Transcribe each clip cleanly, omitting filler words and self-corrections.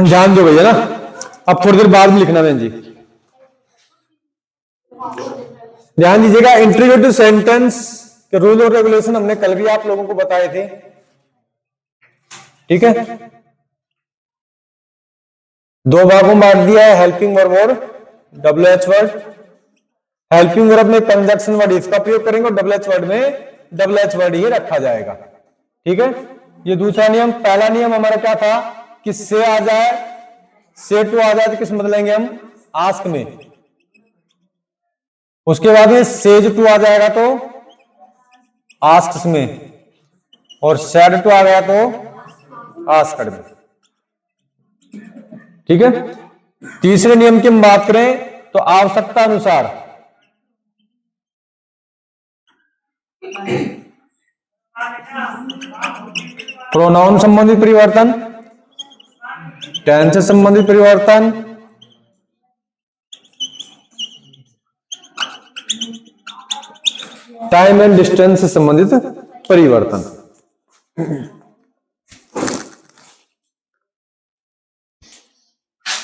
ध्यान दो भैया ना, अब थोड़ी देर बाद में लिखना बहन जी, ध्यान दीजिएगा। इंट्रोगेटिव सेंटेंस के रूल और रेगुलेशन हमने कल भी आप लोगों को बताए थे, ठीक है। दो भागों में बांट दिया है, हेल्पिंग वर्ब और WH वर्ड। हेल्पिंग वर्ब में कंजक्शन वर्ड इसका प्रयोग करेंगे और WH वर्ड में WH वर्ड ही रखा जाएगा, ठीक है। ये दूसरा नियम। पहला नियम हमारा क्या था कि से आ जाए, से टू आ जाए तो किस बदलेंगे हम, आस्क में। उसके बाद में सेज टू आ जाएगा तो आस्क्स में, और सैड टू आ गया तो आस्क्ड में, ठीक है। तीसरे नियम की हम बात करें तो आवश्यकता अनुसार प्रोनाउन संबंधित परिवर्तन, टेंस से संबंधित परिवर्तन, टाइम एंड डिस्टेंस से संबंधित परिवर्तन।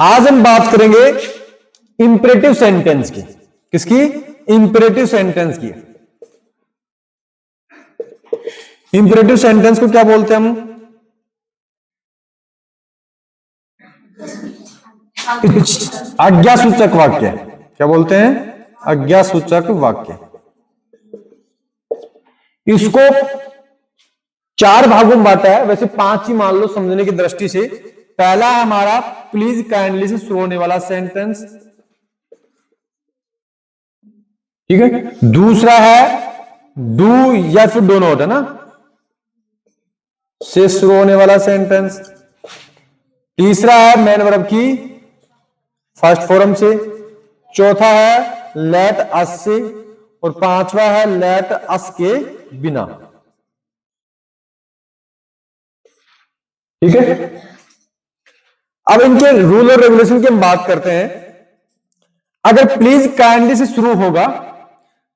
आज हम बात करेंगे इंपरेटिव सेंटेंस की। किसकी? इंपरेटिव सेंटेंस की। इंपरेटिव सेंटेंस को क्या बोलते हैं हम? आज्ञासूचक वाक्य। क्या बोलते हैं? आज्ञासूचक वाक्य। इसको 4 भागों में बांटा है, वैसे 5 ही मान लो समझने की दृष्टि से। पहला है हमारा प्लीज काइंडली से शुरू होने वाला सेंटेंस, ठीक है। दूसरा है डू या फिर डो नॉट, है ना, से शुरू होने वाला सेंटेंस। तीसरा है मेन वर्ब की फर्स्ट फॉर्म से। चौथा है लेट अस से, और पांचवा है लेट अस के बिना, ठीक है। अब इनके रूल और रेगुलेशन की हम बात करते हैं। अगर प्लीज काइंडली से शुरू होगा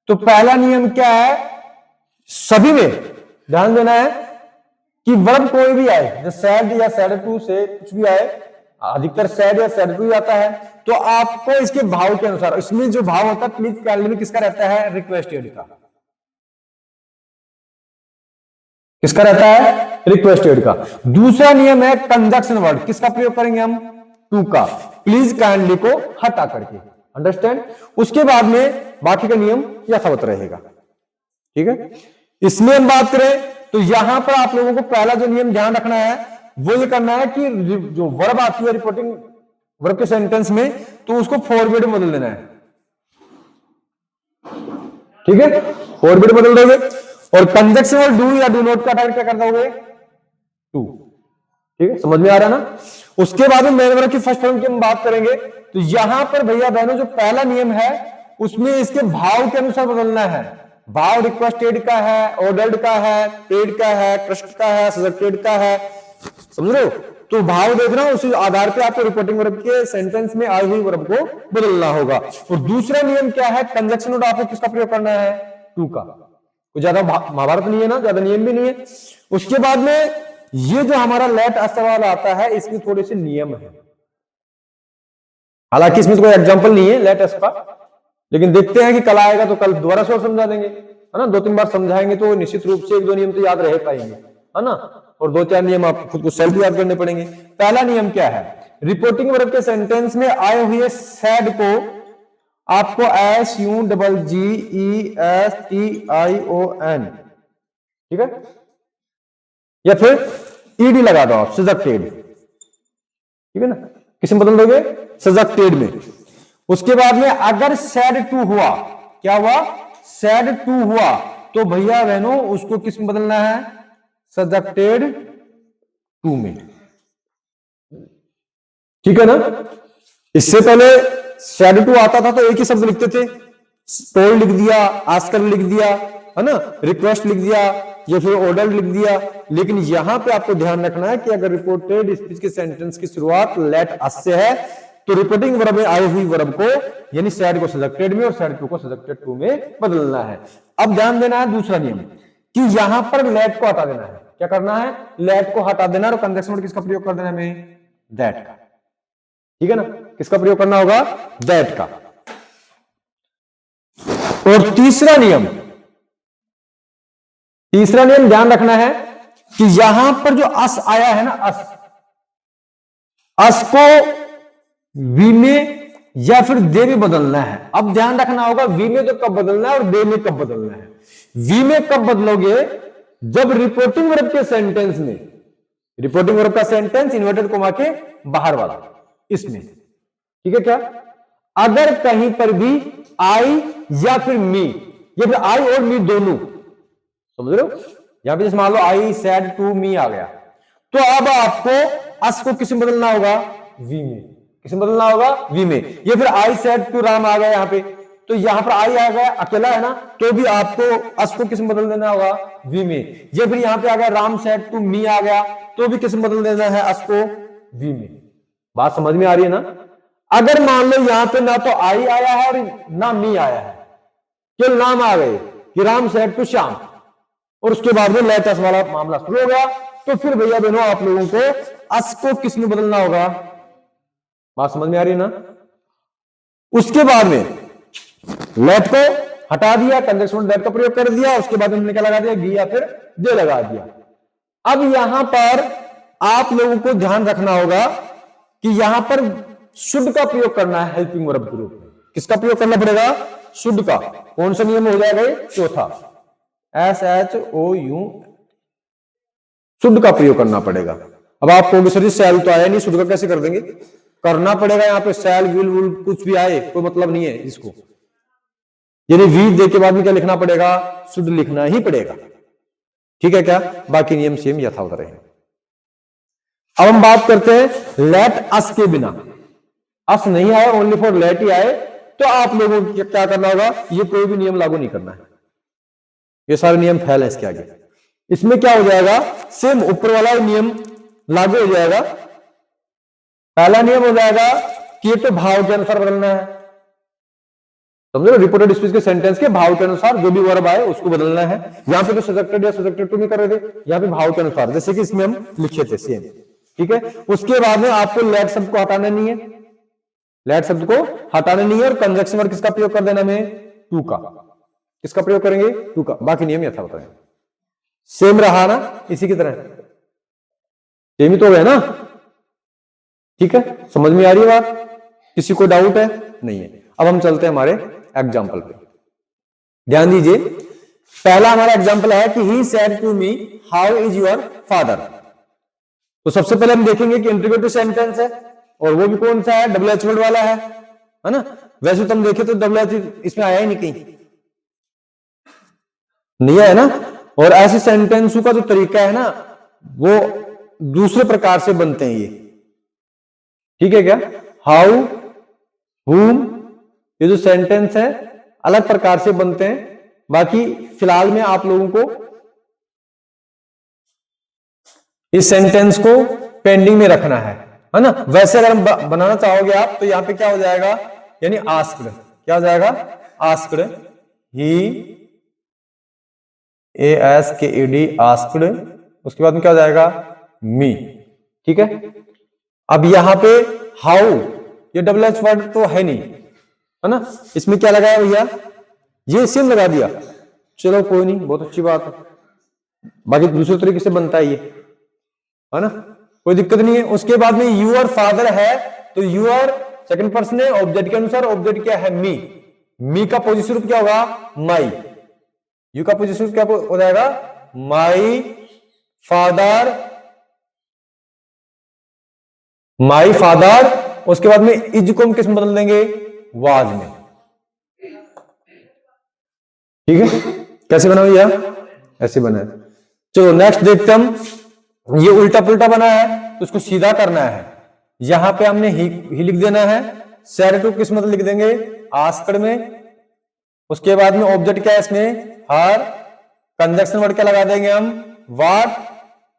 तो पहला नियम क्या है, सभी में ध्यान देना है कि वर्ब कोई भी आए, जैसे सैड या सैड टू से कुछ भी आए, अधिकतर सैड या सैड टू आता है, तो आपको इसके भाव के अनुसार, इसमें जो भाव होता है प्लीज काइंडली में किसका रहता है? रिक्वेस्टेड का। किसका रहता है? रिक्वेस्टेड का। दूसरा नियम है कंजक्शन वर्ड। किसका प्रयोग करेंगे हम? टू का, प्लीज काइंडली को हटा करके। अंडरस्टैंड? उसके बाद में बाकी का नियम यथावत रहेगा, ठीक है। इसमें हम बात करें तो यहां पर आप लोगों को पहला जो नियम ध्यान रखना है वो ये करना है कि जो वर्ब आती है रिपोर्टिंग वर्ब के सेंटेंस में, तो उसको फॉरवर्ड में बदल देना है, ठीक है। फॉरवर्ड बदल दोगे, और कंजक्शन वर्ड डू या डू नॉट का टाइप क्या कर दोगे? टू, ठीक है। समझ में आ रहा है ना? उसके बाद में मेन वर्ब की फर्स्ट फॉर्म की हम बात करेंगे, तो यहां पर भैया बहनों जो पहला नियम है उसमें इसके भाव के अनुसार बदलना है। भाव रिक्वेस्टेड का है, ऑर्डर्ड का है, पेड का है, ट्रस्ट का है, सजेक्टेड का है, समझ रहे हो? तो भाव देखना, उसी आधार पे आपको रिपोर्टिंग वर्ब के सेंटेंस में आई हुई वर्ब को बदलना होगा। और दूसरा नियम क्या है? कंजक्शन वर्ड आपको किसका प्रयोग करना है? टू का। कुछ ज्यादा महाभारत नहीं है ना, ज्यादा नियम भी नहीं है। उसके बाद में ये जो हमारा लेट अस सवाल आता है, इसमें थोड़े से नियम है। हालांकि इसमें तो कोई एग्जांपल नहीं है लेट अस का, लेकिन देखते हैं कि कल आएगा तो कल दोबारा से और समझा देंगे, है ना। 2-3 बार समझाएंगे तो निश्चित रूप से 1-2 नियम तो याद रह पाएंगे, है ना। और 2-4 नियम आप खुद को सेल्फ याद करने पड़ेंगे। पहला नियम क्या है? रिपोर्टिंग वर्ब के सेंटेंस में आए हुए सैड को आपको SUGGESTION, ठीक है, या फिर ईडी लगा दो आप, सजेक्टेड, ठीक है ना। किस में बदल दोगे? सजेक्टेड में। उसके बाद में अगर सैड टू हुआ, क्या हुआ? सैड टू हुआ, तो भैया बहनों उसको किस में बदलना है? सजेक्टेड टू में, ठीक है ना। इससे पहले सैड टू आता था तो एक ही शब्द लिखते थे, टोल्ड लिख दिया, आस्कर लिख दिया, है ना, रिक्वेस्ट लिख दिया, या फिर ऑर्डर लिख दिया। लेकिन यहां पे आपको ध्यान रखना है कि अगर रिपोर्टेड स्पीच के सेंटेंस की शुरुआत लेट अस से है तो रिपोर्टिंग वर्ब में आई हुई वर्ब को यानी सैड को सजेक्टेड में और सैड टू को सजेक्टेड टू में बदलना है। अब ध्यान देना है दूसरा नियम कि यहां पर लेट को हटा देना है। क्या करना है, लेट को हटा देना और कंजक्शन वर्ड किसका प्रयोग कर देना हमें, दैट का। ठीक है ना, किसका प्रयोग करना होगा, दैट का। और तीसरा नियम ध्यान रखना है कि यहां पर जो अस आया है ना, अस को वी में या फिर दे में बदलना है। अब ध्यान रखना होगा वी में तो कब बदलना है और दे में कब बदलना है। वी में कब बदलोगे, जब रिपोर्टिंग वर्ब के सेंटेंस में, रिपोर्टिंग वर्ब का सेंटेंस इन्वर्टेड कोमा के बाहर वाला, इसमें, ठीक है क्या, अगर कहीं पर भी आई या फिर मी, या फिर आई और मी दोनों, समझ रहे हो, यहां पे जैसे मान लो आई सेड टू मी आ गया, तो अब आपको अस को किस में बदलना होगा, वी में। किस में बदलना होगा, वी में। या फिर आई सेड टू राम आ गया यहां पे, तो यहां पर आई आ गया अकेला है ना, तो भी आपको अस को किस में बदल देना होगा, वी में। या फिर यहां पे आ गया राम सेड टू मी आ गया, तो भी किस में बदल देना है, अस को वी में। बात समझ में आ रही है ना। अगर मान लो यहां पे ना तो आई आया है और ना मी आया है, केवल नाम आ गए कि राम सेड टू श्याम, और उसके बाद में लेट अस वाला मामला शुरू हो गया, तो फिर भैया बहनों आप लोगों को अस को किस में बदलना होगा। बात समझ में आ रही है ना। उसके बाद में लेट को हटा दिया, कंजक्शन लेट का प्रयोग कर दिया, उसके बाद हमने क्या लगा दिया, गी या फिर दे लगा दिया। अब यहां पर आप लोगों को ध्यान रखना होगा कि यहां पर शुड का प्रयोग करना है हेल्पिंग वर्ब के रूप में। किसका प्रयोग करना पड़ेगा, शुड का। कौन सा नियम हो जाएगा, चौथा, SHOU, शुड का प्रयोग करना पड़ेगा। अब आप कहोगे सर जी सेल तो आया नहीं, शुड का कैसे कर देंगे, करना पड़ेगा। यहां पे सेल विल वुल कुछ भी आए कोई मतलब नहीं है इसको, यानी वी दे के बाद में क्या लिखना पड़ेगा, शुड लिखना ही पड़ेगा। ठीक है क्या, बाकी नियम सेम यथावत रहे। अब हम बात करते हैं लेट अस के बिना। अस नहीं आया, ओनली फॉर लेट ही आए, तो आप लोगों को क्या करना होगा, ये कोई भी नियम लागू नहीं करना है, ये सारे नियम फेल है इसके आगे। इसमें क्या हो जाएगा, सेम ऊपर वाला नियम लागू हो जाएगा। पहला नियम हो जाएगा कि ये तो भाव के अनुसार बदलना है, समझो, रिपोर्टेड स्पीच के सेंटेंस के भाव के अनुसार जो भी वर्ब आए उसको बदलना है। यहां पे तो सब्जेक्टेड या सब्जेक्टेड टू नहीं कर रहे थे, यहां पे भाव के अनुसार, जैसे कि इसमें हम लिखे थे सेम। ठीक है, उसके बाद में आपको लेट शब्द को हटाना नहीं है, लेट शब्द को हटाना नहीं है, और कंजक्शन वर्ब किसका प्रयोग कर देना हमें, टू का। किसका प्रयोग करेंगे, टू का। बाकी नियम यथावत है, सेम रहा ना, इसी की तरह सेम ही तो है ना। ठीक है, समझ में आ रही है बात, किसी को डाउट है, नहीं है। अब हम चलते हैं हमारे एग्जाम्पल पे, ध्यान दीजिए। पहला हमारा एग्जाम्पल है कि he said to me how is your father. तो सबसे पहले हम देखेंगे कि इंट्रोगेटिव सेंटेंस है, और वो भी कौन सा है, WH वर्ड वाला है ना। वैसे तो हम देखें तो WH इसमें आया ही नहीं, कहीं नहीं है ना। और ऐसे सेंटेंसों का जो तरीका है ना, वो दूसरे प्रकार से बनते हैं ये। ठीक है क्या, हाउ, हुम, ये जो सेंटेंस है अलग प्रकार से बनते हैं। बाकी फिलहाल में आप लोगों को इस सेंटेंस को पेंडिंग में रखना है ना। वैसे अगर हम बनाना चाहोगे आप, तो यहां पे क्या हो जाएगा, यानी आस्क्ड, क्या हो जाएगा, आस्क्ड, ही ASKED, आस्क्ड। उसके बाद में क्या हो जाएगा, मी। ठीक है, अब यहां पे हाउ, ये WH वर्ड तो है नहीं, है ना, इसमें क्या लगाया भैया, ये सेम लगा दिया। चलो कोई नहीं, बहुत अच्छी बात है, बाकी दूसरे तरीके से बनता है ये, है ना, कोई दिक्कत नहीं है। उसके बाद में यूर फादर है, तो यूर सेकंड पर्सन है, ऑब्जेक्ट के अनुसार ऑब्जेक्ट क्या है, मी। मी का पोजिशन रूप क्या होगा, माई। यू का पोजिशन क्या हो जाएगा, माई फादर, माई फादर। उसके बाद में इज को हम किस में बदल देंगे, वाज में। ठीक है, कैसे बना भैया, ऐसे बना है। चलो नेक्स्ट देखते हम। ये उल्टा पुल्टा बना है, तो उसको सीधा करना है। यहां पे हमने ही लिख देना है, सेड टू किस मतलब लिख देंगे, आस्क्ड में। उसके बाद में ऑब्जेक्ट क्या है इसमें, हर। कंजक्शन वर्ड क्या लगा देंगे हम, व्हाट।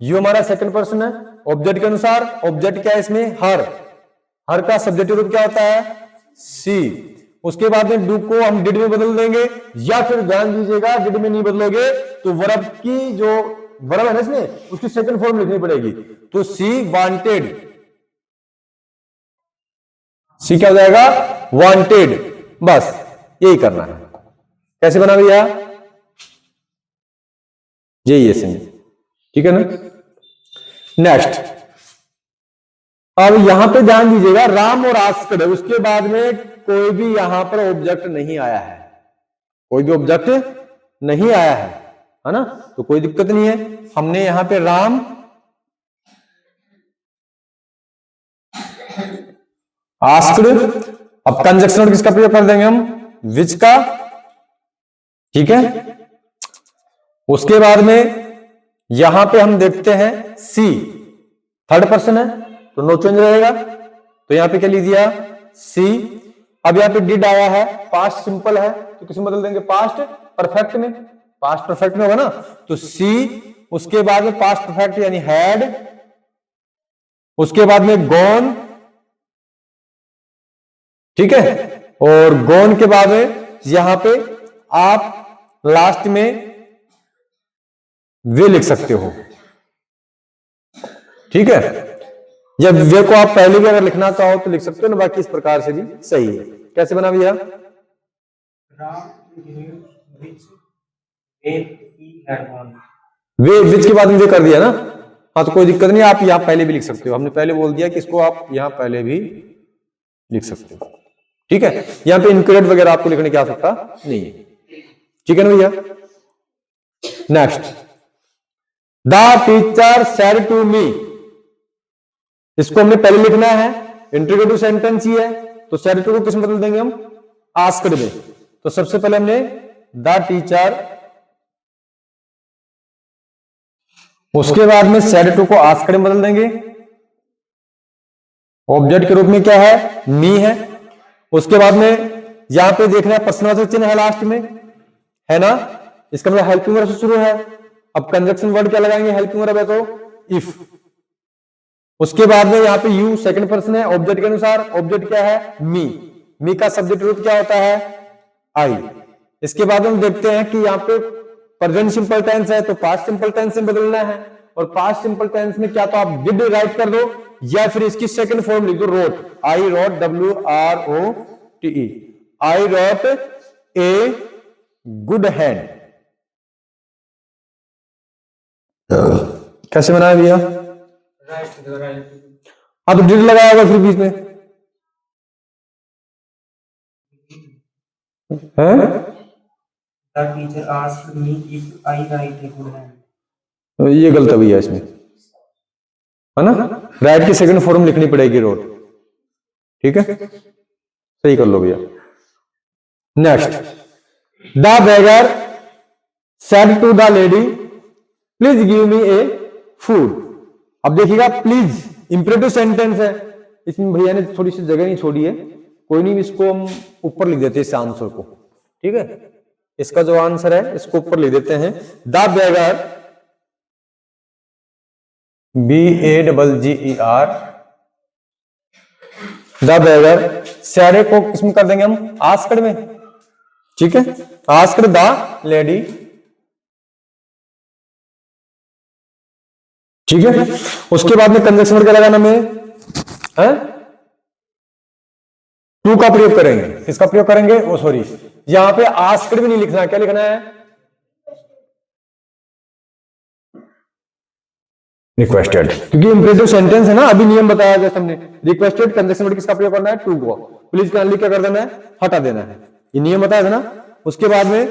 यू हमारा सेकंड पर्सन है, ऑब्जेक्ट के अनुसार ऑब्जेक्ट क्या है इसमें, हर। हर का सब्जेक्टिव रूप क्या होता है, सी। उसके बाद में डू को हम डिड में बदल देंगे, या फिर ध्यान दीजिएगा डिड में नहीं बदलोगे तो वर्ब की जो वर्ब है ना इसमें, उसकी सेकंड फॉर्म लिखनी पड़ेगी। तो सी वांटेड, सी क्या हो जाएगा, वांटेड, बस यही करना है। कैसे बना भैया, यही है सिंह, ठीक है ना। नेक्स्ट, अब यहां पे ध्यान दीजिएगा, राम और आस्कड, उसके बाद में कोई भी यहां पर ऑब्जेक्ट नहीं आया है, कोई भी ऑब्जेक्ट नहीं आया है ना, तो कोई दिक्कत नहीं है। हमने यहां पे राम, आस्कड, अब कंजक्शन किसका प्रयोग कर देंगे हम, विच का, ठीक है। उसके बाद में यहां पे हम देखते हैं सी, थर्ड पर्सन है तो नो चेंज रहेगा, तो यहां पे क्या लिख दिया, सी। अब यहां पे डिड आया है, पास्ट सिंपल है तो किसमें बदल देंगे, पास्ट परफेक्ट में, पास्ट परफेक्ट में होगा ना, तो सी। उसके बाद में पास्ट परफेक्ट यानी हैड, उसके बाद में गॉन, ठीक है, और गॉन के बाद में यहां पे आप लास्ट में वे लिख सकते हो, ठीक है। जब वे को आप पहले भी अगर लिखना चाहो तो लिख सकते हो ना, बाकी इस प्रकार से भी सही है। कैसे बना भैया, वे विच के बाद में वे कर दिया ना, हाँ तो कोई दिक्कत नहीं, आप यहां पहले भी लिख सकते हो, हमने पहले बोल दिया कि इसको आप यहां पहले भी लिख सकते हो, ठीक है। यहां पे इनकरेक्ट वगैरह आपको लिखने की आवश्यकता नहीं है, ठीक है ना भैया। Next, the teacher said to me, इसको हमने पहले लिखना है, इंट्रोगेटिव सेंटेंस ही है, तो सेड टू को किस में बदल देंगे हम, आस्क्ड में। तो सबसे पहले हमने द टीचर, उसके बाद में सेड टू को आस्क्ड में बदल देंगे, ऑब्जेक्ट के रूप में क्या है, मी है। उसके बाद में यहां पे देखना है प्रश्नवाचक चिन्ह है लास्ट में, है ना, इसका मतलब हेल्पिंग वर्ब से शुरू है। अब कंजक्शन वर्ड क्या लगाएंगे, हेल्पिंग वर्ब है तो इफ। उसके बाद में यहां पे यू सेकंड पर्सन है ऑब्जेक्ट के अनुसार, ऑब्जेक्ट क्या है, मी, मी का सब्जेक्ट रूप क्या होता है, आई। इसके बाद हम देखते हैं कि यहां पे प्रेजेंट सिंपल टेंस है तो पास्ट सिंपल टेंस में बदलना है, और पास्ट सिंपल टेंस में क्या तो आप डिड राइट कर दो, या फिर इसकी सेकंड फॉर्म लिख दो, wrote, I wrote, WROTE, I wrote a good hand. कैसे बनाया भैया, हाँ तो डिड लगाया होगा फिर बीच में है, teacher asked me if I right A good hand, तो ये गलत है भैया इसमें, है ना, राइट की सेकंड फॉर्म लिखनी पड़ेगी, रोट, ठीक है, सही कर लो भैया। Next, the beggar said to the lady please give me a food. अब देखिएगा प्लीज इंपरेटिव सेंटेंस है, इसमें भैया ने थोड़ी सी जगह नहीं छोड़ी है, कोई नहीं, इसको हम ऊपर लिख देते हैं इस आंसर को, ठीक है, इसका जो आंसर है इसको ऊपर लिख देते हैं, the beggar, BAGGER, the beggar, sad को किसमें कर देंगे हम, आस्क्ड में, ठीक है, आस्क्ड द लेडी, ठीक है। उसके बाद में कंजक्शन वर्ड क्या लगाना में है, टू का प्रयोग करेंगे, किसका प्रयोग करेंगे, ओ सॉरी, यहां पे आस्क्ड भी नहीं लिखना, क्या लिखना है, रिक्वेस्टेड, क्योंकि इंपरेटिव सेंटेंस है ना, अभी नियम बताया जैसे हमने, रिक्वेस्टेड कंजक्शन वर्ड किसका प्रयोग करना है, टू को, प्लीज काइंडली क्या कर देना है, हटा देना है, ये नियम बताया था ना। उसके बाद में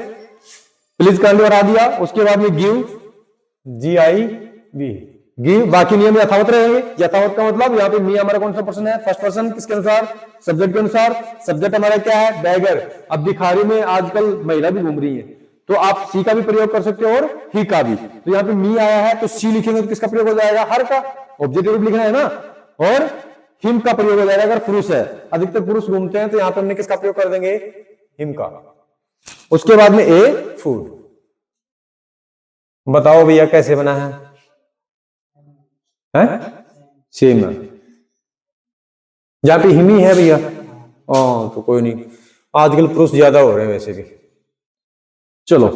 प्लीज काइंडली हटा दिया, उसके बाद में गिव, GIV, गिव, बाकी नियम यथावत रहेंगे। यथावत का मतलब यहाँ पे मी हमारा कौन सा पर्सन है, फर्स्ट पर्सन, किसके अनुसार, सब्जेक्ट के अनुसार, सब्जेक्ट हमारा क्या है, बैगर। अब भिखारी में आजकल महिला भी घूम रही है, तो आप सी का भी प्रयोग कर सकते हो और ही का भी, तो यहाँ पे मी आया है तो सी लिखेंगे तो किसका प्रयोग हो जाएगा, हर का, ऑब्जेक्टिव लिखना है ना, और हिम का प्रयोग हो जाएगा अगर पुरुष है, अधिकतर पुरुष घूमते हैं तो यहाँ पे हमने किसका प्रयोग कर देंगे, हिम का। उसके बाद में ए फूड, बताओ भैया कैसे बना है, सेम है, जहां पे हिमी है भैया, तो कोई नहीं, आजकल पुरुष ज्यादा हो रहे हैं वैसे भी। चलो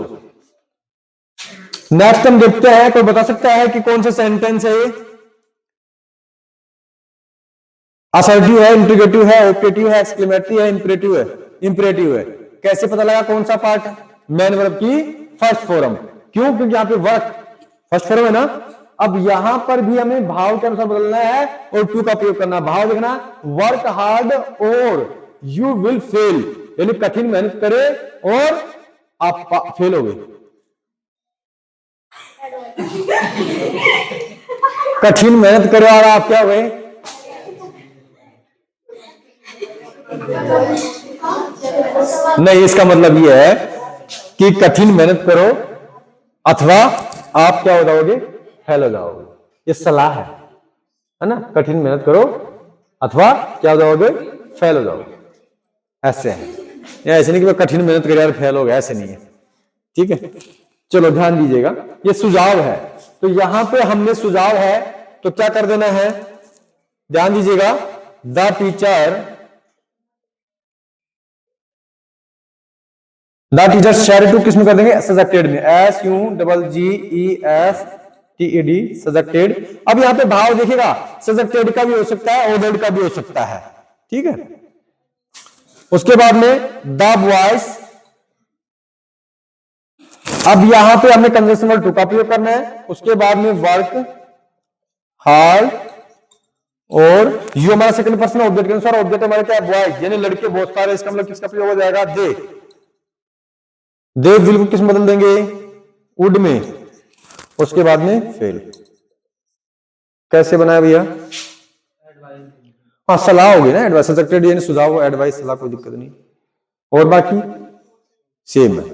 नेक्स्ट हम देखते हैं, कोई बता सकता है कि कौन सा सेंटेंस है ये? असर्टिव है, इंट्रोगेटिव है, ऑपरेटिव है, एक्सक्लेमेटरी है, इंपरेटिव है? इंपरेटिव है। कैसे पता लगा कौन सा पार्ट है? मेन वर्ब की फर्स्ट फॉर्म। क्यों? क्योंकि यहां पे वर्क फर्स्ट फॉर्म है ना। अब यहां पर भी हमें भाव के अनुसार बदलना है और टू का प्रयोग करना। भाव देखना, वर्क हार्ड और यू विल फेल, यानी कठिन मेहनत करे और आप फेल हो गए। कठिन मेहनत करे और आप क्या हुए? नहीं, इसका मतलब यह है कि कठिन मेहनत करो अथवा आप क्या हो जाओगे? फेल हो जाओगे। ये सलाह है ना? कठिन मेहनत करो अथवा क्या हो जाओगे? फेल हो जाओगे। ऐसे है, ऐसे नहीं कि मैं कठिन मेहनत कर यार फेल हो गया, ऐसे नहीं है। ठीक है, चलो ध्यान दीजिएगा, ये सुझाव है। तो यहां पे हमने सुझाव है तो क्या कर देना है? ध्यान दीजिएगा, द टीचर शेयर टू किस में कर देंगे? सजेक्टेड में, SUGGESTED, सजेक्टेड। अब यहां पे भाव देखिएगा, सजेक्टेड का भी हो सकता है, ऑर्डर्ड का भी हो सकता है। ठीक है, उसके बाद में द बॉयज। अब यहां पे हमें कंजंक्शन वर्ड टू का प्रयोग करना है। उसके बाद में वर्क हार्ड और यू हमारा सेकंड पर्सन ऑब्जेक्ट के अनुसार, ऑब्जेक्ट हमारे क्या है? बॉयज, यानी लड़के बहुत सारे। इसका मतलब किसका प्रयोग हो जाएगा? दे विल को किस में बदल देंगे? वुड में। उसके बाद में फेल। कैसे बनाया भैया? हाँ, सलाह होगी ना, एडवाइस। सजेक्टेड यानी सुझाव, एडवाइस सलाह, कोई दिक्कत नहीं। और बाकी सेम है,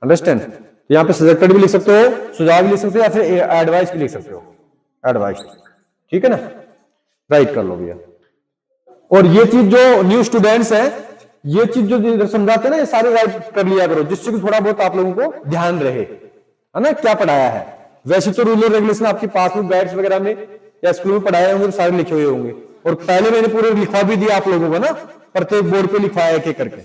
अंडरस्टैंड? यहां पे सजेक्टेड भी लिख सकते हो, सुझाव भी लिख सकते हो, या फिर एडवाइस भी लिख सकते हो, एडवाइस। ठीक है ना, राइट कर लो भैया। और ये चीज जो न्यू स्टूडेंट्स हैं, ये चीज जो समझाते हैं ना, ये सारे राइट कर लिया करो, जिससे कि थोड़ा बहुत आप लोगों को ध्यान रहे, है ना, क्या पढ़ाया है। वैसे तो रूल और रेगुलेशन आपकी पासबुक गाइड्स वगैरह में या स्कूल में पढ़ाए होंगे, तो सारे लिखे हुए होंगे। और पहले मैंने पूरे लिखवा भी दिया आप लोगों को ना, प्रत्येक बोर्ड पे लिखवाया एक एक करके।